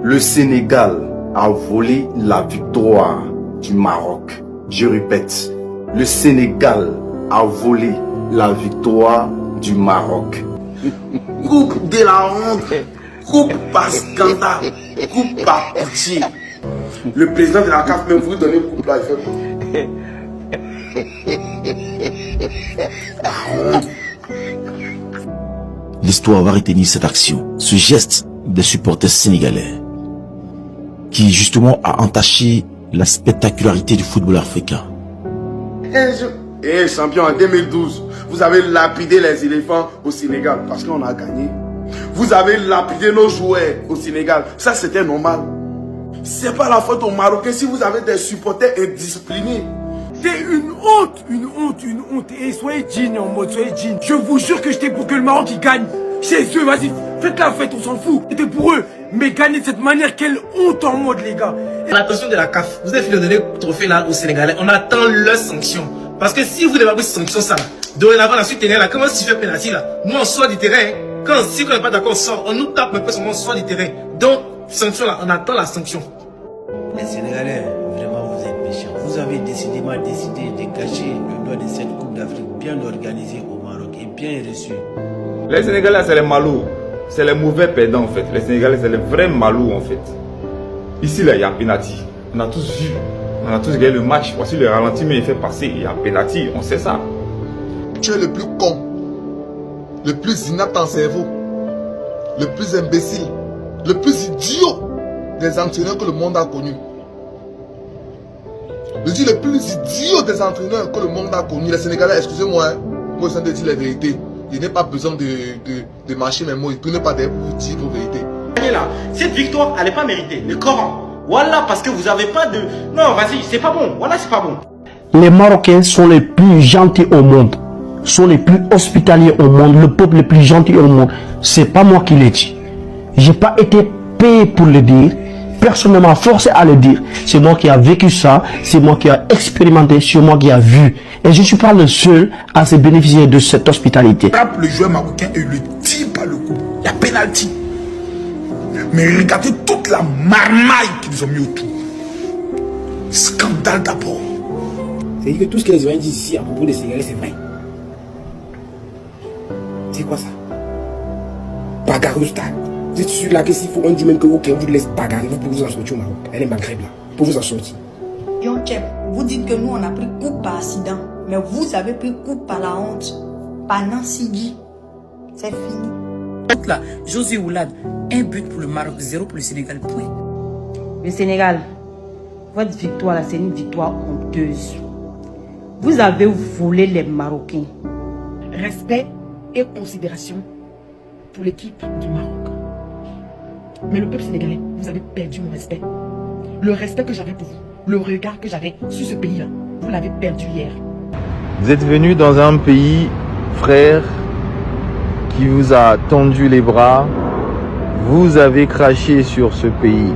Le Sénégal a volé la victoire du Maroc. Je répète, le Sénégal a volé la victoire du Maroc. Coupe de la honte, coupe par scandale, coupe par pitié. Le président de la CAF même voulu donner coupe là, il fait L'histoire va retenir cette action, ce geste des supporters sénégalais, qui justement a entaché la spectacularité du football africain. Champion, en 2012, vous avez lapidé les éléphants au Sénégal parce qu'on a gagné. Vous avez lapidé nos joueurs au Sénégal. Ça, c'était normal. C'est pas la faute aux Marocains si vous avez des supporters indisciplinés. C'est une honte, une honte, une honte. Et soyez digne en mode, soyez digne. Je vous jure que j'étais pour que le Maroc il gagne. Chez eux, vas-y, faites la fête, on s'en fout. C'était pour eux. Mais gagner de cette manière, quelle honte en mode, les gars. L'attention de la CAF, vous avez fait le dernier trophée là au Sénégalais. On attend leurs sanctions. Parce que si vous n'avez pas pris cette sanction, ça là, dorénavant, la suite terrain là, comment si tu fais pénalty là, nous on sort du terrain. Quand si on n'est pas d'accord, on sort, on nous tape, mais après on sort du terrain. Donc, sanction là, on attend la sanction. Les Sénégalais, vraiment vous êtes méchants. Vous avez décidément décidé de cacher le doigt de cette Coupe d'Afrique bien organisée au Maroc et bien reçue. Les Sénégalais, c'est les malous. C'est les mauvais perdants en fait. Les Sénégalais, c'est les vrais malous en fait. Ici, là, il y a un penalty. On a tous vu. On a tous regardé le match. Voici le ralenti, mais il fait passer. Il y a un penalty. On sait ça. Tu es le plus con, le plus inapte en cerveau, le plus imbécile, le plus idiot des entraîneurs que le monde a connu. Je dis le plus idiot des entraîneurs que le monde a connu. Les Sénégalais, excusez-moi, hein, moi je de dire la vérité. Il n'est pas besoin de marcher mes mots, il ne tourne pas derrière pour dire vos vérités. Là, cette victoire, elle n'est pas méritée. Le Coran. Voilà, parce que vous n'avez pas de... Non, vas-y, c'est pas bon. Voilà, c'est pas bon. Les Marocains sont les plus gentils au monde, sont les plus hospitaliers au monde, le peuple le plus gentil au monde. C'est pas moi qui l'ai dit. J'ai pas été payé pour le dire. Personne ne m'a forcé à le dire. C'est moi qui a vécu ça, c'est moi qui a expérimenté, c'est moi qui a vu. Et je ne suis pas le seul à se bénéficier de cette hospitalité. Tape le joueur marocain et le tire par le coup. Il y a penalty. Mais regardez toute la marmaille qu'ils ont mis autour. Scandale d'abord. C'est-à-dire que tout ce que les Oiens disent ici à propos des Sénégalais, c'est vrai. C'est quoi ça? Bagarre au stade. Vous êtes sûr là que s'il faut on dit même que ok, on vous laisse bagarrer, vous pouvez vous en sortir au Maroc. Elle est Maghreb là. Pour vous en sortir. Yonkep, vous dites que nous on a pris coup par accident. Mais vous avez pris coup par la honte. Par Nancy. C'est fini. Là, José Oulad, 1 but pour le Maroc, 0 pour le Sénégal. Point. Le Sénégal, votre victoire là, c'est une victoire honteuse. Vous avez volé les Marocains. Respect et considération pour l'équipe du Maroc. Mais le peuple sénégalais, vous avez perdu mon respect. Le respect que j'avais pour vous, le regard que j'avais sur ce pays-là, vous l'avez perdu hier. Vous êtes venu dans un pays, frère, qui vous a tendu les bras. Vous avez craché sur ce pays.